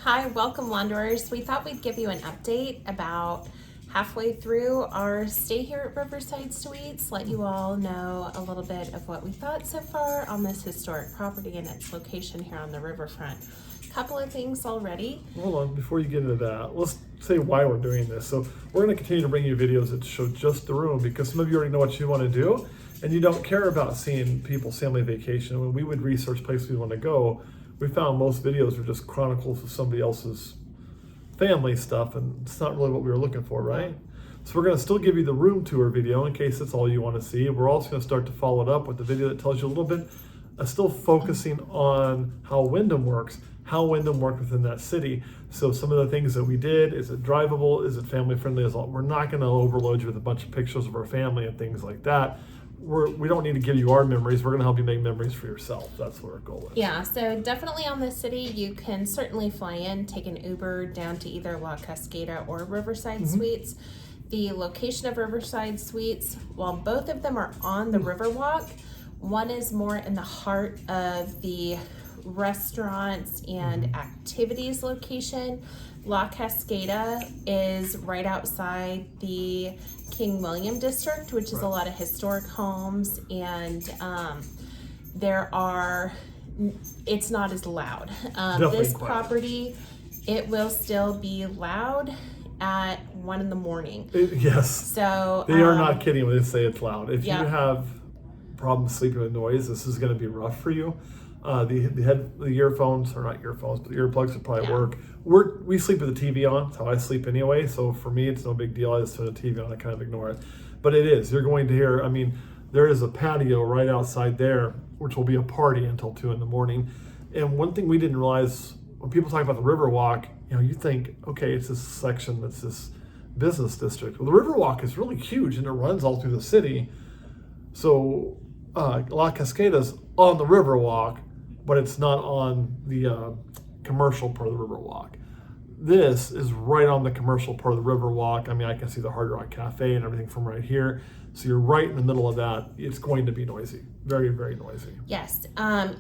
Hi, welcome Wanderers. We thought we'd give you an update about halfway through our stay here at Riverside Suites, let you all know a little bit of what we thought so far on this historic property and its location here on the riverfront. Couple of things already. Hold on, before you get into that, let's say why we're doing this. So we're going to continue to bring you videos that show just the room because some of you already know what you want to do and you don't care about seeing people's family vacation. When we would research places we want to go, we found most videos are just chronicles of somebody else's family stuff, and it's not really what we were looking for, right? So we're going to still give you the room tour video in case that's all you want to see. We're also going to start to follow it up with the video that tells you a little bit, still focusing on how Wyndham works, how Wyndham worked within that city. So some of the things that we did, is it drivable, is it family friendly? We're not going to overload you with a bunch of pictures of our family and things like that. We don't need to give you our memories. We're going to help you make memories for yourself. That's what our goal is. Yeah, so definitely on the city, you can certainly fly in, take an Uber down to either La Cascada or Riverside Suites. The location of Riverside Suites, while both of them are on the Riverwalk, one is more in the heart of the restaurants and activities location. La Cascada is right outside the King William district, which is a lot of historic homes, and it's not as loud. This property, it will still be loud at 1 in the Yes. So they are not kidding when they say it's loud. If you have problems sleeping with noise, this is going to be rough for you. The earphones, or not earphones, but the earplugs would probably work. We sleep with the TV on. That's how I sleep anyway. So for me, it's no big deal. I just turn the TV on. I kind of ignore it. But it is. You're going to hear. I mean, there is a patio right outside there, which will be a party until 2 in. And one thing we didn't realize when people talk about the Riverwalk, you think, okay, it's this section that's this business district. Well, the Riverwalk is really huge and it runs all through the city. So La Cascada's on the Riverwalk, but it's not on the commercial part of the Riverwalk. This is right on the commercial part of the Riverwalk. I mean, I can see the Hard Rock Cafe and everything from right here. So you're right in the middle of that. It's going to be noisy. Very, very noisy. Yes.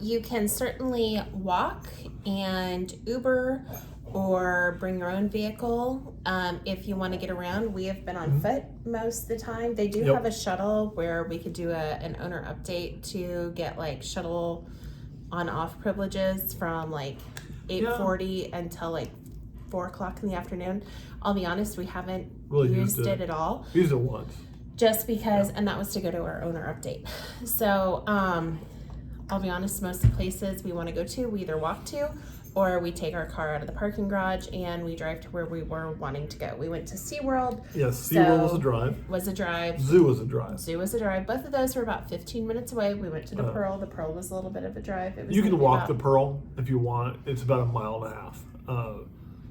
You can certainly walk and Uber or bring your own vehicle if you want to get around. We have been on foot most of the time. They do have a shuttle where we could do an owner update to get like shuttle on off privileges from like 8:40 until like 4 o'clock in the afternoon. I'll be honest, we haven't really used it at all. Used it once. Just because, and that was to go to our owner update. So I'll be honest, most of the places we want to go to, we either walk to or we take our car out of the parking garage and we drive to where we were wanting to go. We went to SeaWorld. Yes, SeaWorld was a drive. Zoo was a drive. Both of those were about 15 minutes away. We went to the Pearl. The Pearl was a little bit of a drive. It was you can walk the Pearl if you want. It's about 1.5 miles.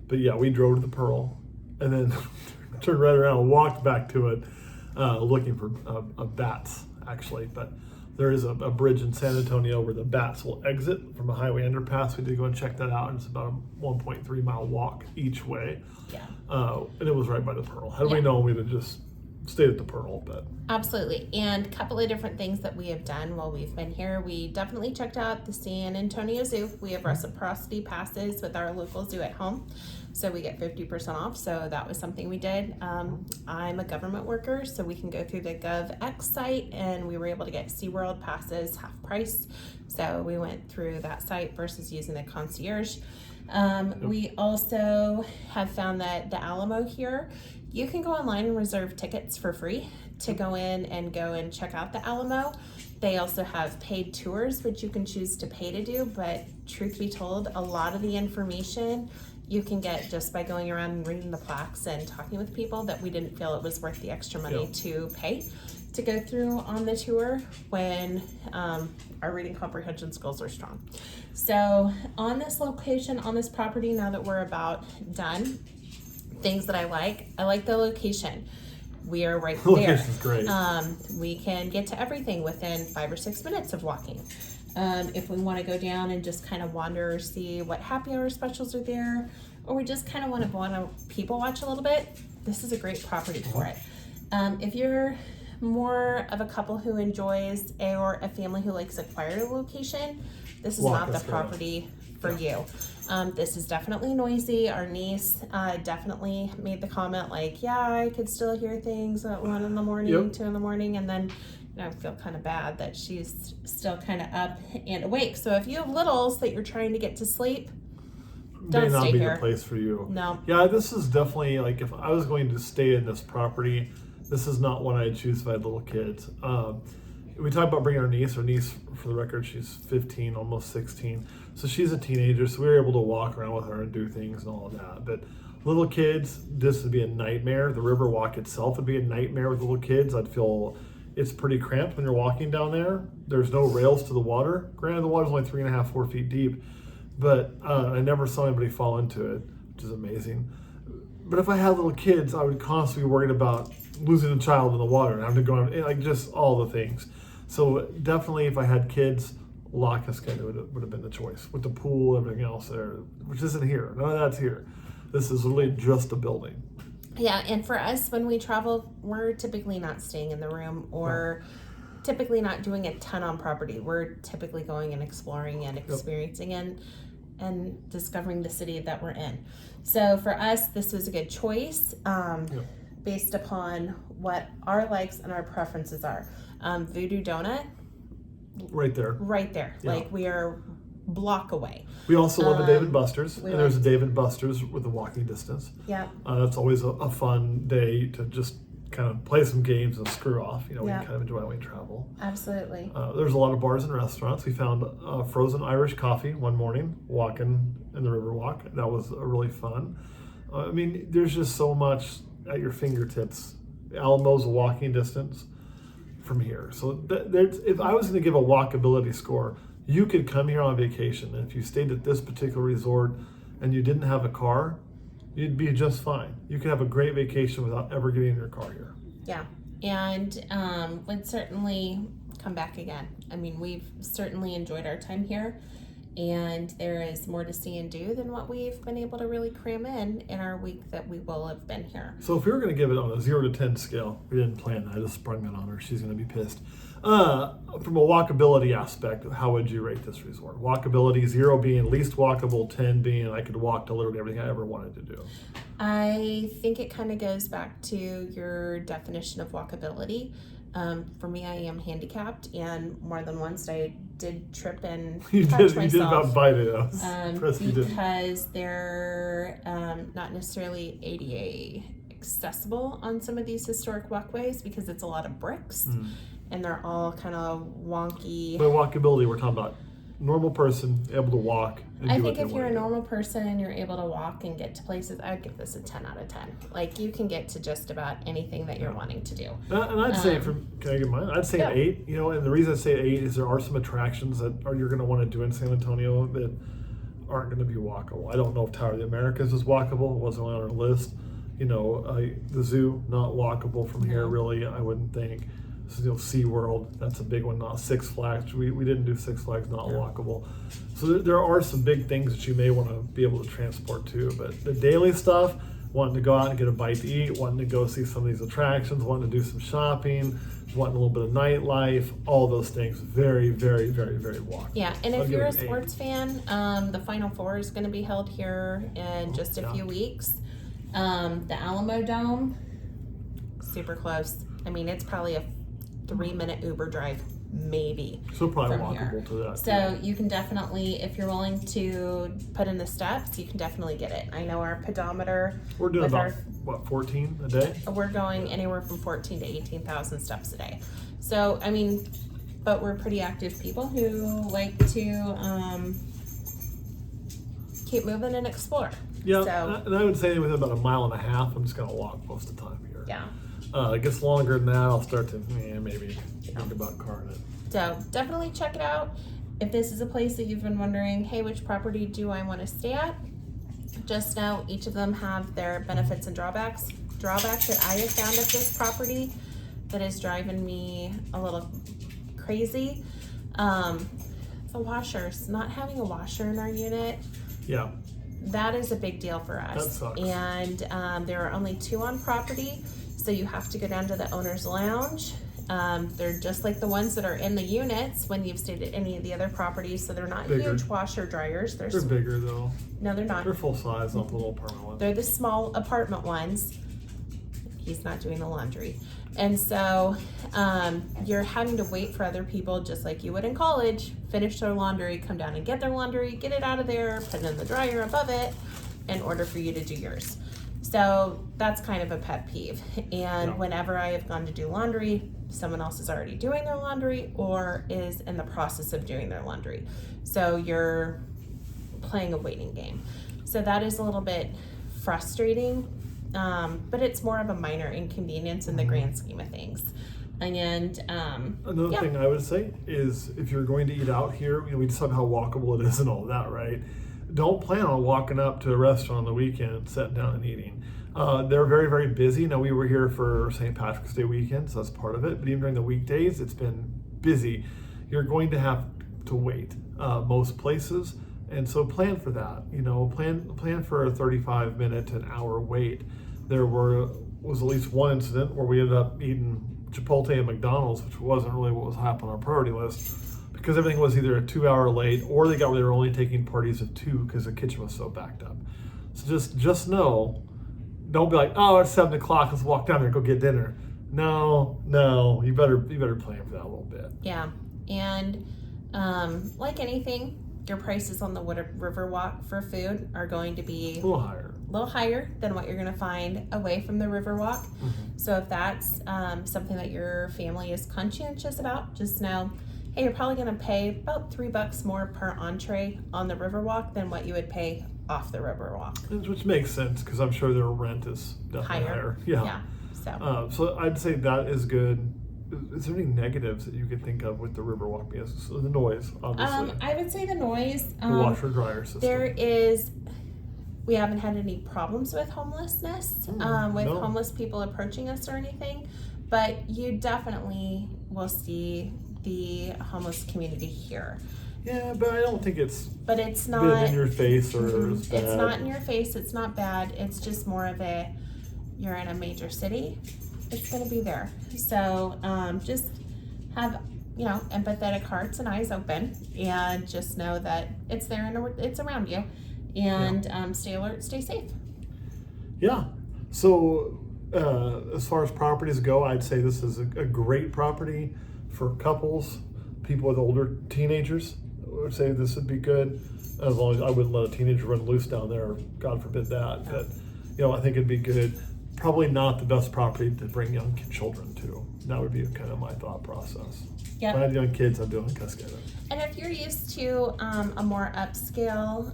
But yeah, we drove to the Pearl and then turned right around and walked back to it looking for bats, actually. But there is a bridge in San Antonio where the bats will exit from a highway underpass. We did go and check that out, and it's about a 1.3 mile walk each way. Yeah. And it was right by the Pearl. Had we known, we'd have just stayed at the Pearl. But absolutely. And a couple of different things that we have done while we've been here. We definitely checked out the San Antonio Zoo. We have reciprocity passes with our local zoo at home, so we get 50% off. So that was something we did. I'm a government worker, so we can go through the GovX site, and we were able to get SeaWorld passes half price. So we went through that site versus using the concierge. We also have found that the Alamo here, you can go online and reserve tickets for free to go in and check out the Alamo. They also have paid tours, which you can choose to pay to do, but truth be told, a lot of the information you can get just by going around and reading the plaques and talking with people, that we didn't feel it was worth the extra money to pay to go through on the tour when our reading comprehension skills are strong. So on this location, on this property, now that we're about done, things that I like the location. We are right there. Location's great. We can get to everything within 5 or 6 minutes of walking. If we want to go down and just kind of wander or see what happy hour specials are there, or we just kind of want to go on a people watch a little bit, this is a great property for it. If you're more of a couple who enjoys or a family who likes a quieter location, this is not the property for you. This is definitely noisy. Our niece definitely made the comment like, yeah, I could still hear things at 1 in the morning, 2 in the morning, and then I feel kind of bad that she's still kind of up and awake. So if you have littles that you're trying to get to sleep, don't may not stay be here. the place for you. No. Yeah, this is definitely like if I was going to stay in this property, this is not one I'd choose if I had little kids. We talked about bringing our niece. Our niece, for the record, she's 15, almost 16. So she's a teenager, so we were able to walk around with her and do things and all of that. But little kids, this would be a nightmare. The Riverwalk itself would be a nightmare with little kids. I'd feel it's pretty cramped when you're walking down there. There's no rails to the water. Granted, the water's only 3.5, 4 feet deep, but I never saw anybody fall into it, which is amazing. But if I had little kids, I would constantly be worried about losing a child in the water and having to go on, like just all the things. So definitely, if I had kids, Loch Ness would have been the choice with the pool, everything else there, which isn't here. None of that's here. This is literally just a building. Yeah, and for us, when we travel, we're typically not staying in the room or typically not doing a ton on property. We're typically going and exploring and experiencing and discovering the city that we're in. So for us, this was a good choice based upon what our likes and our preferences are. Voodoo Donut. Right there. Yeah. Like we are block away. We also love a Dave & Buster's, and there's a Dave & Buster's with a walking distance. Yeah. That's always a fun day to just kind of play some games and screw off. We kind of enjoy when we travel. Absolutely. There's a lot of bars and restaurants. We found frozen Irish coffee one morning walking in the Riverwalk. That was really fun. I mean, there's just so much at your fingertips. Alamo's a walking distance from here. So if I was going to give a walkability score, you could come here on vacation, and if you stayed at this particular resort and you didn't have a car, you'd be just fine. You could have a great vacation without ever getting in your car here. Yeah, and would certainly come back again. I mean, we've certainly enjoyed our time here, and there is more to see and do than what we've been able to really cram in our week that we will have been here. So if we were going to give it on a 0 to 10 scale, we didn't plan that. I just sprung that on her. She's going to be pissed. From a walkability aspect, how would you rate this resort? Walkability, 0 being least walkable, 10 being I could walk to literally everything I ever wanted to do. I think it kind of goes back to your definition of walkability. For me, I am handicapped, and more than once I did trip and touch myself. You did about bite it. I was impressed you didn't. Because they're not necessarily ADA accessible on some of these historic walkways because it's a lot of bricks. And they're all kind of wonky. By walkability, we're talking about normal person able to walk. And I think if you're a normal person and you're able to walk and get to places, I'd give this a 10 out of 10. Like you can get to just about anything that you're wanting to do. And I'd say, can I get mine? I'd say an 8. And the reason I say 8 is there are some attractions that you're going to want to do in San Antonio that aren't going to be walkable. I don't know if Tower of the Americas is walkable. It wasn't on our list. The zoo, not walkable from here, really, I wouldn't think. SeaWorld, that's a big one. Not Six Flags. We didn't do Six Flags, not walkable. So there are some big things that you may want to be able to transport to. But the daily stuff, wanting to go out and get a bite to eat, wanting to go see some of these attractions, wanting to do some shopping, wanting a little bit of nightlife, all those things, very, very, very, very walkable. Yeah, and if you're a sports fan, the Final Four is going to be held here in just a few weeks. The Alamo Dome, super close. I mean, it's probably a 3-minute Uber drive, maybe. So probably from walkable here. to that. So you can definitely, if you're willing to put in the steps, you can definitely get it. I know our pedometer. We're doing about 14 a day. We're going anywhere from 14 to 18,000 steps a day. So I mean, but we're pretty active people who like to keep moving and explore. Yeah, so, and I would say within about 1.5 miles, I'm just going to walk most of the time here. Yeah. It gets longer than that, I'll start to maybe think about carting it. So definitely check it out. If this is a place that you've been wondering, hey, which property do I want to stay at? Just know each of them have their benefits and drawbacks. Drawbacks that I have found at this property that is driving me a little crazy. The washers, not having a washer in our unit. Yeah. That is a big deal for us. That sucks. And there are only 2 on property, so you have to go down to the owner's lounge They're just like the ones that are in the units when you've stayed at any of the other properties, so they're not Bigger. huge washer dryers. They're bigger though. No, they're not. They're full size, not the little apartment ones. They're the small apartment ones. He's not doing the laundry. And so you're having to wait for other people, just like you would in college, finish their laundry, come down and get their laundry, get it out of there, put it in the dryer above it, in order for you to do yours. So that's kind of a pet peeve. And whenever I have gone to do laundry, someone else is already doing their laundry or is in the process of doing their laundry. So you're playing a waiting game. So that is a little bit frustrating, but it's more of a minor inconvenience in the grand scheme of things. And another thing I would say is if you're going to eat out here, we decide how walkable it is and all that, right? Don't plan on walking up to a restaurant on the weekend, sitting down and eating. They're very, very busy. Now, we were here for St. Patrick's Day weekend, so that's part of it. But even during the weekdays, it's been busy. You're going to have to wait most places. And so plan for that. Plan for a 35-minute to an hour wait. There was at least one incident where we ended up eating Chipotle at McDonald's, which wasn't really what was high up on our priority list, because everything was either a 2 hour late or they were only taking parties of 2 because the kitchen was so backed up. So just know, don't be like, oh, it's 7 o'clock, let's walk down there and go get dinner. No, you better plan for that a little bit. Yeah, and like anything, your prices on the Riverwalk for food are going to be a little higher than what you're going to find away from the Riverwalk. Mm-hmm. So if that's something that your family is conscientious about, just know, hey, you're probably going to pay about $3 more per entree on the Riverwalk than what you would pay off the Riverwalk. Which makes sense because I'm sure their rent is definitely higher. Yeah. So I'd say that is good. Is there any negatives that you could think of with the Riverwalk? Yes, so the noise, obviously. I would say the noise. The washer dryer system. We haven't had any problems with homelessness, homeless people approaching us or anything, but you definitely will see the homeless community here. Yeah, but I don't think it's. But it's not in your face or. It's not in your face. It's not bad. It's just more of you're in a major city. It's going to be there. So just have empathetic hearts and eyes open, and just know that it's there and it's around you, and stay alert, stay safe. Yeah. So as far as properties go, I'd say this is a great property for couples, people with older teenagers. I would say this would be good, as long as I wouldn't let a teenager run loose down there. God forbid that. But I think it'd be good. Probably not the best property to bring young children to. That would be kind of my thought process. Yep. If I had young kids, I'd do it in Cascada. And if you're used to a more upscale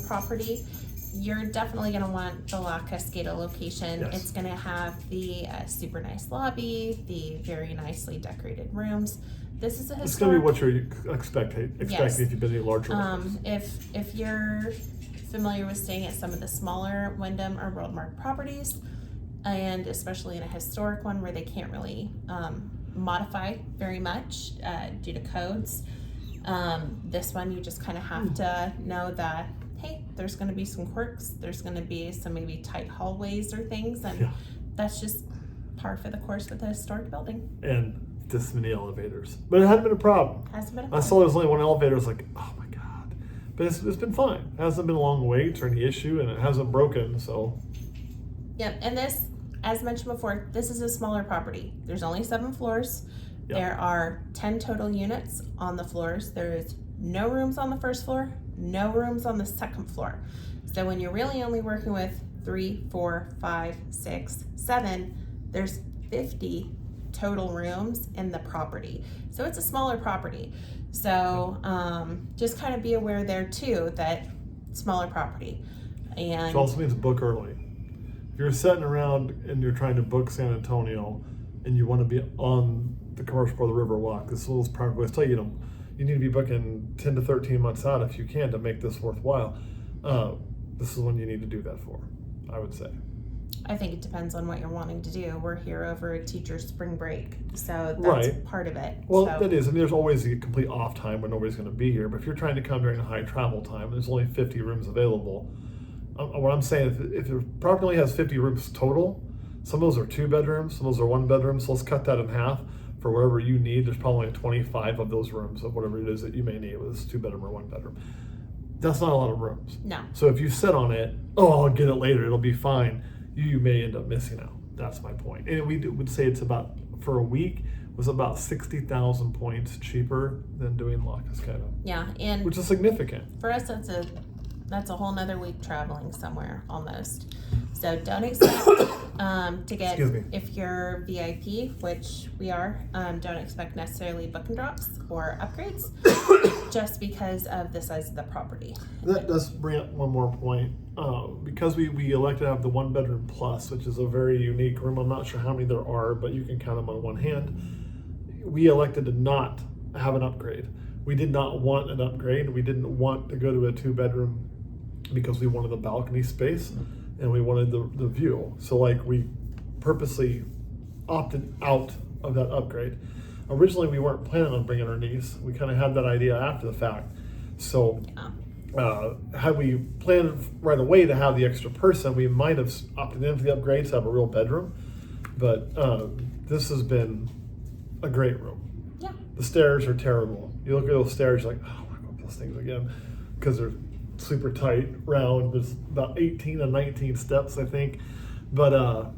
property, you're definitely going to want the La Cascada location. Yes. It's going to have the super nice lobby, the very nicely decorated rooms. This is a historic... It's going to be what you're expecting if you've been in a larger rooms. If you're familiar with staying at some of the smaller Wyndham or Worldmark properties, and especially in a historic one where they can't really modify very much due to codes, this one you just kind of have to know that, hey, there's going to be some quirks, there's going to be some maybe tight hallways or things, and that's just par for the course with a historic building. And this many elevators, but it hasn't been a problem. I saw there was only one elevator. I was like, oh my god, but it's been fine. It hasn't been a long wait or any issue, and it hasn't broken. So yep. And this, as mentioned before, this is a smaller property. There's only 7 floors. Yep. There are 10 total units on the floors. There is no rooms on the first floor, no rooms on the second floor. So when you're really only working with 3, 4, 5, 6, 7, there's 50 total rooms in the property. So it's a smaller property. So just kind of be aware there too, that smaller property. And it also means book early. If you're sitting around and you're trying to book San Antonio and you want to be on the commercial part of the Riverwalk, this little property, I tell you, you need to be booking 10 to 13 months out if you can to make this worthwhile. This is when you need to do that for, I would say. I think it depends on what you're wanting to do. We're here over a teacher's spring break, so that's part of it. Well, that is. I mean, there's always a complete off time when nobody's going to be here. But if you're trying to come during a high travel time, and there's only 50 rooms available. What I'm saying, if the property only has 50 rooms total, some of those are 2 bedrooms, some of those are 1 bedroom. So let's cut that in half. for whatever you need. There's probably 25 of those rooms of whatever it is that you may need, whether it's 2-bedroom or 1-bedroom. That's not a lot of rooms. No. So if you sit on it, I'll get it later, it'll be fine, you may end up missing out. That's my point. And we would say it's about, for a week, was about 60,000 points cheaper than doing La Cascada. Yeah, and which is significant. For us, that's a whole nother week traveling somewhere almost. So don't expect to get, if you're VIP, which we are, don't expect necessarily book and drops or upgrades just because of the size of the property. That does bring up one more point. Because we elected to have the 1-bedroom plus, which is a very unique room. I'm not sure how many there are, but you can count them on one hand. We elected to not have an upgrade. We did not want an upgrade. We didn't want to go to a 2-bedroom because we wanted the balcony space and we wanted the view. So like we purposely opted out of that upgrade. Originally we weren't planning on bringing our niece. We kind of had that idea after the fact. So had we planned right away to have the extra person, we might have opted in for the upgrade to have a real bedroom. But this has been a great room. Yeah. The stairs are terrible. You look at those stairs, you're like, oh, I want those things again, because they're super tight, round. There's about 18 and 19 steps, I think. But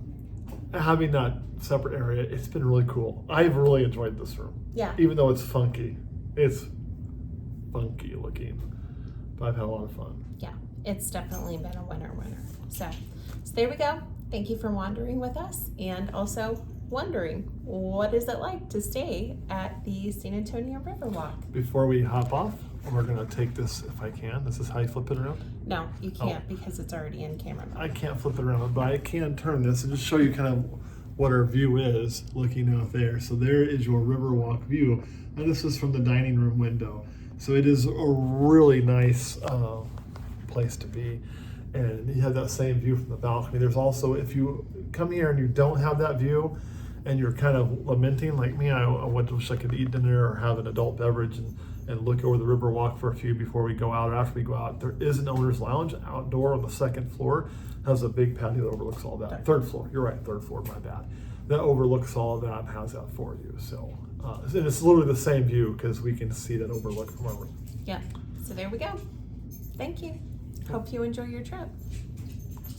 having that separate area, it's been really cool. I've really enjoyed this room. Yeah. Even though it's funky. It's funky looking. But I've had a lot of fun. Yeah, it's definitely been a winner. So there we go. Thank you for wandering with us, and also wondering what is it like to stay at the San Antonio Riverwalk. Before we hop off, we're gonna take this, if I can. This is how you flip it around? No, you can't because it's already in camera mode. I can't flip it around, but I can turn this and just show you kind of what our view is looking out there. So there is your Riverwalk view. And this is from the dining room window. So it is a really nice place to be. And you have that same view from the balcony. There's also, if you come here and you don't have that view and you're kind of lamenting like me, I wish I could eat dinner or have an adult beverage and look over the Riverwalk for a few before we go out or after we go out. There is an owner's lounge outdoor on the 2nd floor. Has a big patio that overlooks all that. 3rd floor, you're right, 3rd floor, my bad. That overlooks all of that and has that for you. So, and it's literally the same view because we can see that overlook from our room. Yeah, so there we go. Thank you. Hope you enjoy your trip.